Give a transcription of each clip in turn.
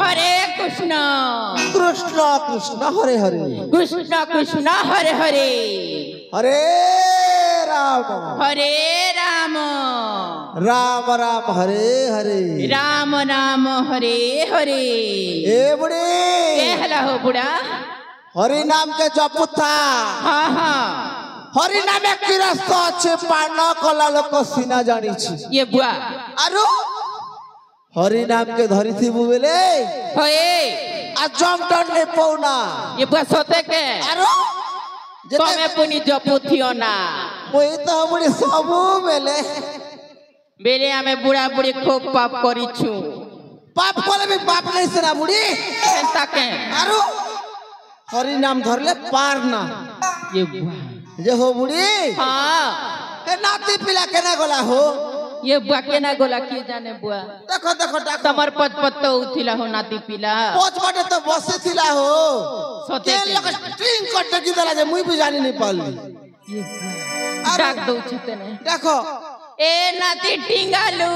हरे कृष्ण कृष्ण कृष्ण हरे हरे कृष्ण कृष्ण हरे हरे हरे राम राम राम हरे हरे राम राम हरे हरे। ए बुढ़ी कहला हो बुढ़ा हरि नाम के जपु था हाँ हाँ हरि नाम की रास्ता अच्छे पान कला लोक सीना जानी छी ये बुआ आरो हरि नाम के धरी थी बुबेले होए आ जमटन ने पौना ये बुआ सोते के आरो तमे पुनी जपु थियो ना मोई तो बुढ़ी सबु बेले बेले हमें बुढ़ा बुढ़ी खूब पाप करी छु पाप कोले भी पाप नहीं सना बुढ़ी ऐसा के आरो हरि नाम धरले पार ना ये बुआ जे हो बुढ़ी हाँ ए नाती पिला केना गोला हो ये बुआ केना गोला किए जाने बुआ देखो देखो डाक तमर पद पत्तो उथिला हो नाती पिला पोच बाटे तो बसे थिला हो सोते के लोग स्ट्रिंग कट की दला जे मुई भी जानी नहीं पाली ये बुआ डाक दो छते ने देखो ए नाती टिंगालू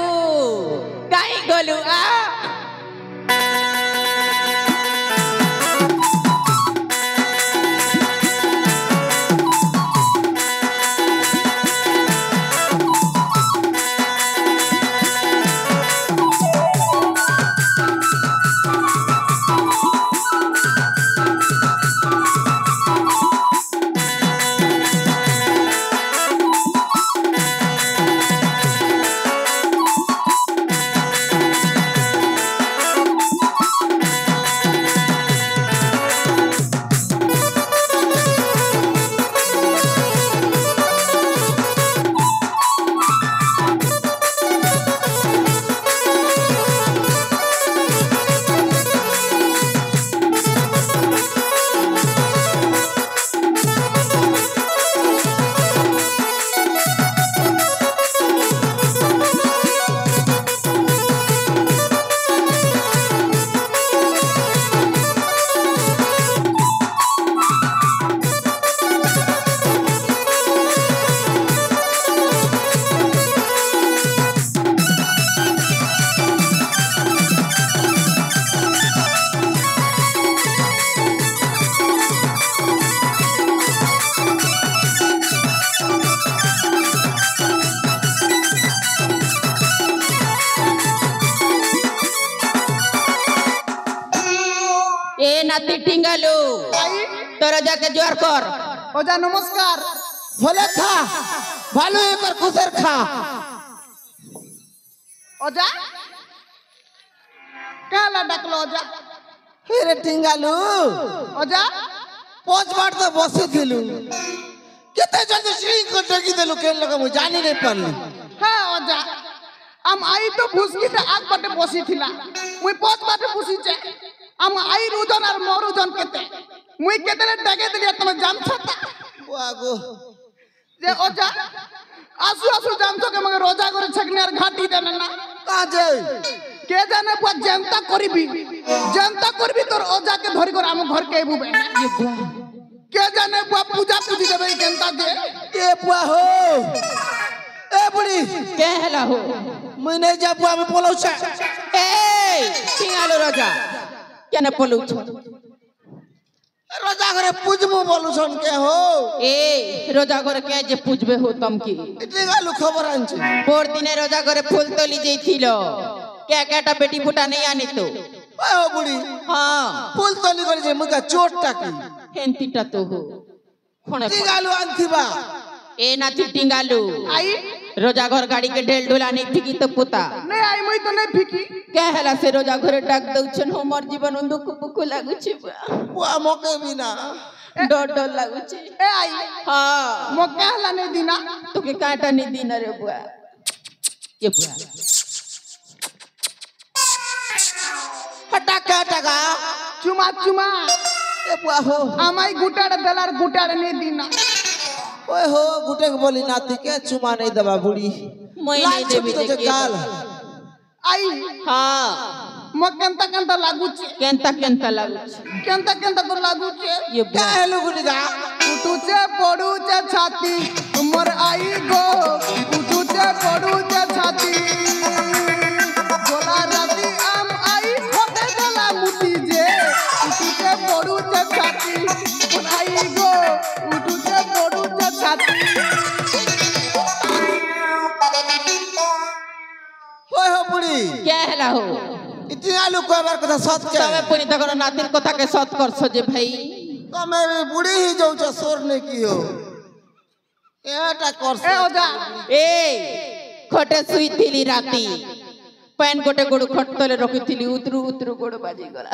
काई गोलू आ ए नाती टिंगालू तोरा जाके जोर कर ओजा नमस्कार भले था भालू एकर खुसर खा ओजा काला डकलो ओजा हेरे टिंगालू ओजा पोच बार तो बसे थिलु केते जल्दी स्ट्रिंग को टकी देलु के लगा मु जानी नहीं पाली हां ओजा हम आई तो भूसकी ते आग बाटे बसी थिला मुई पोच बाटे बसी छे हम आई रुजन और मोरुजन केते मुई केते डगे दिलिया तुम जान छता वागो जे ओजा आसु आसु जानतो के मगे रोजा करे छकने और घाटी देना ना का जे के जाने बुआ जनता करबी तोर ओजा के धरि कर हम घर के बुबे ये बुआ के जाने बुआ पूजा पूजी देबे जनता दे के बुआ हो ए बुढ़ी कहला हो मने जा बुआ में बोलौ छे ए टिंगालू राजा केना पोलू छ रोजा घरे पूजबो बोलु छन के हो ए रोजा घर के जे पूजबे हो तम की टिंगालू खबर आनछ पोर दिने रोजा घरे फूल तोली जइथिलो क्या केटा बेटी फुटा नहीं आनी तो ओ बुढ़ी हां फूल तोली करे जे मुका चोट टाकी हेंतीटा तो हो कोने टिंगालू आनथिबा ए नाती टिंगालू आई रोजा घर गाड़ी के ढेल ढुला नहीं फिकी तो पुता नहीं आई मुई तो नहीं फिकी कहला से रोजा घरे डाक दउछन हमर जीवन दुख बुख लागु छी बुआ मोके बिना डर डर लागु छी ए आई हां मो कहला नहीं दिना तो के काटा नहीं दिन रे बुआ ये बुआ हटा का टका चुमा चुमा ए बुआ हो আমাই গুটাড় দেলার গুটাড় নে দিনা ओए हो गुटे के बोली नाती के चुमा नहीं दबा बुढ़ी মই नहीं देबी तो देखी गाल आई हां मो केंता केंता लागुचे केंता लागु छी केंता तो लागुचे ये क्या बुआ हेलो गुड़ीगा उठुचे पड़ुचे छाती मोर आई गो उठुचे पड़ुचे छाती गोला राती आम आई होते হেলা হো ইতি আলু কবার কথা সত কে তবে পুনি তখন নাতির কথাকে সৎ করছ যে ভাই তুমি বুড়ি হি যাউছ সোর নে কি হো এটা করছ এ ওজা এ খটে শুইଥିଲି রাতি প্যান গোটে গোড় খট তলে রখিଥିଲି উতরু উতরু গোড় বাজি গলা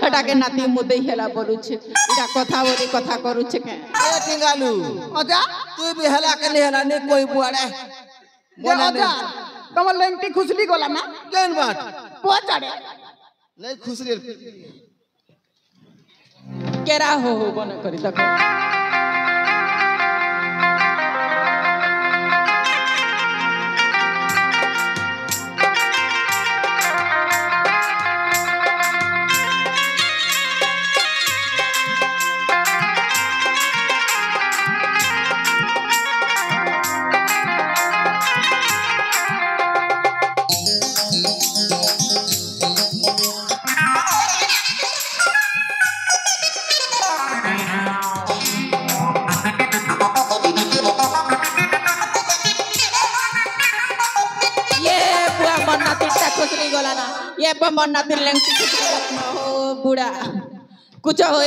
হেটাকে নাতি মুদেই হেলা বলুছে এটা কথা বলি কথা করুছে কে এ টিঙ্গালু ওজা তুই বি হেলা কে নি হেলা নি কই বুয়াড়ে এ ওজা তোমার লেংটি খুসলি গলা না কেন বাট পচাড়ে নাই খুশরি কেরা হো বনে করি দেখো ये मन्ना दिन लेंटी हो बूढ़ा कुछ हो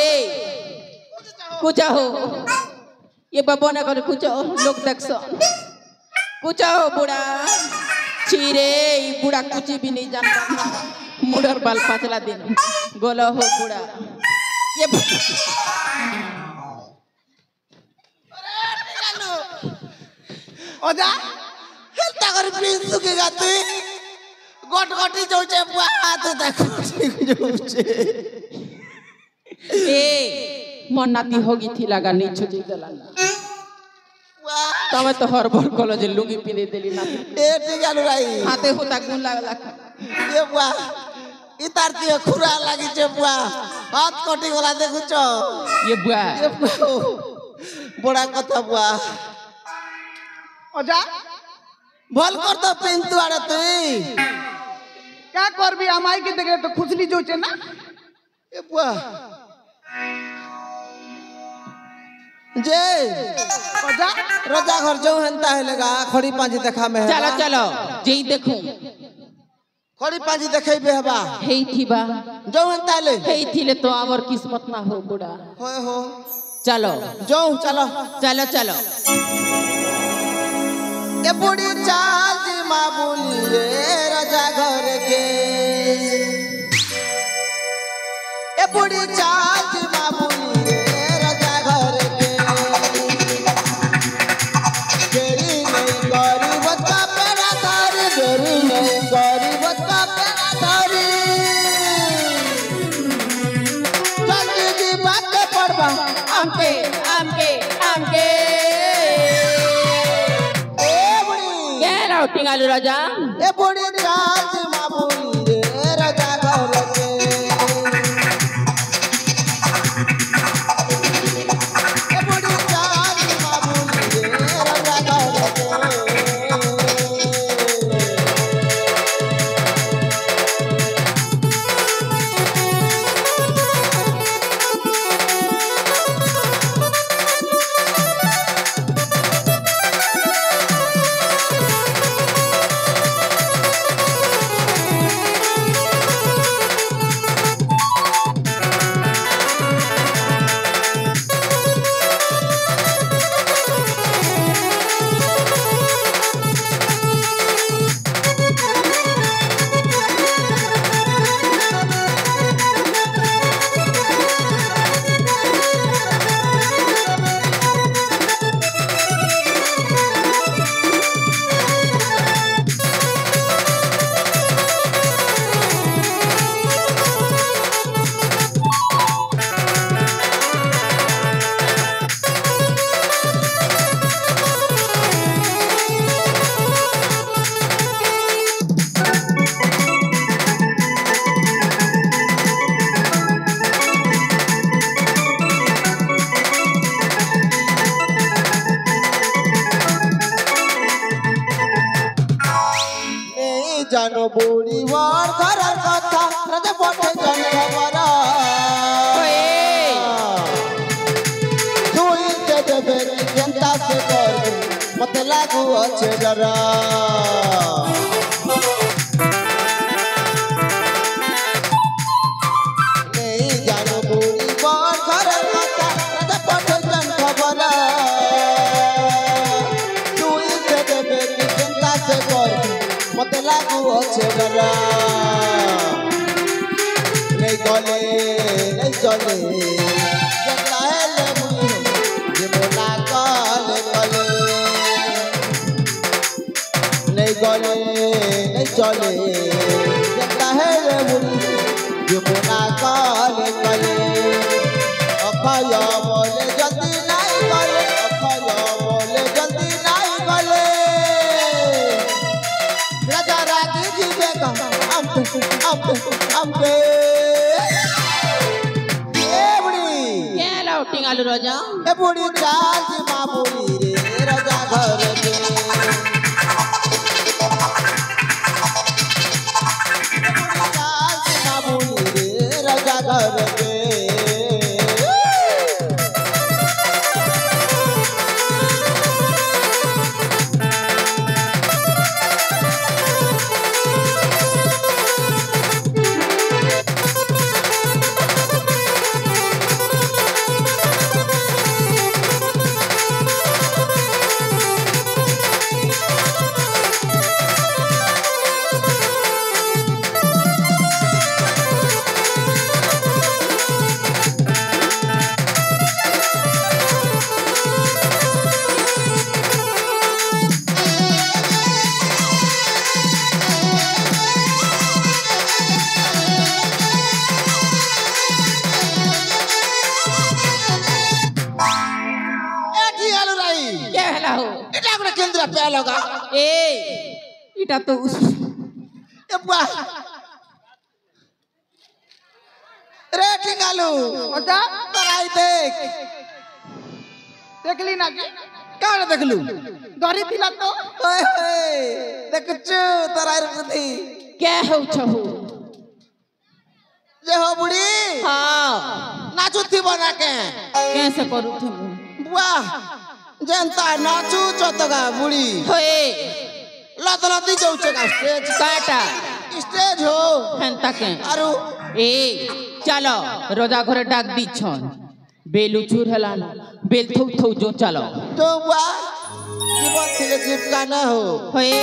कुछ हो ये बबो ने कर कुछ लोग देख सो कुछ हो बूढ़ा चीरे बूढ़ा कुछ भी नहीं जानता मुडर बाल पाचला दिन गोला हो बूढ़ा ये ओजा हेलता कर प्रिंस के गाते गटगटी जाउछे बुआ तो देखो जाउछे ए मन नाती होगी थी लगा नीचो जी देला तब तो हरबर कलो जे लुंगी पिने देली नाती ए टिंगालु राई हाथे होता गुण लागला ए बुआ इतारती खुरा लागि छे बुआ हाथ कटी गला देखुछो ये बुआ बड़ा कथा बुआ ओजा भल कर तो पिंतु आड़े तुई क्या करबी আমাই के देखले तो खुसली जोचे ना ए बुआ जे ओजा रजा घर जो हंता है लगा खड़ी पांजी देखा में चलो चलो जेई देखू खड़ी पांजी देखै बे हबा हेई थीबा जो हंता ले हेई थीले तो आवर किस्मत ना हो बुढ़ा होय हो चलो जो चलो चलो चलो ए बुढ़ी चाल जी मां बोली रे रजा घर के ए बुढ़ी चाल जी मां बोली रे रजा घर के देरी नहीं करी बच्चा पेड़ा तारी देरी नहीं करी बच्चा पेड़ा तारी जल्दी दी बात पड़वा आमके आमके आमके टिंगालू राजा ए बुढ़ी चाल मां बोली रे राजा घर के ए बुढ़ी चाल मां बोली रे राजा घर के জানো বুড়ি ওর ঘরের কথা রাজা বটে জানে বড় তুই যে দেবে চিন্তা সে করবি মতে লাগু আছে ডর नहीं गले नहीं चले जगला है ले मुई जीवना गले गले नहीं गले नहीं चले जगला है ले मुई जीवना गले गले अखय बोले जल्दी नहीं गले अखय बोले जल्दी नहीं गले राजा राजी जीवे का अम्पे ये बुढ़ी क्या लाउटिंग आलू राजा ए बुढ़ी चाल की माँ बुढ़ी रे राजा घर के चाल की माँ बुढ़ी रे राजा घर के क्या हला हो এটা করে কেন্দ্র পে লগা ए इटा तो उस এ বুয়া রে টিঙ্গালু ओजा তরাই দেখ देखली ना के কার দেখলু डरी थिला तो ओए होए দেখছু তরাই বুদ্ধি क्या हो छहो যে হো বুড়ি हाँ নাচুতি বনাকে कैसे करूँ तुम বুয়া जनता नाचू चतगा बुढ़ी होए लतलती जाऊचे का स्टेज काटा स्टेज हो हेंता के आरु ए चलो रोजा घरे डाक दी छन बेलू चूर हलाना बेल थौ थौ जो चलो तो बुआ जीवन थिले जीव का ना हो होए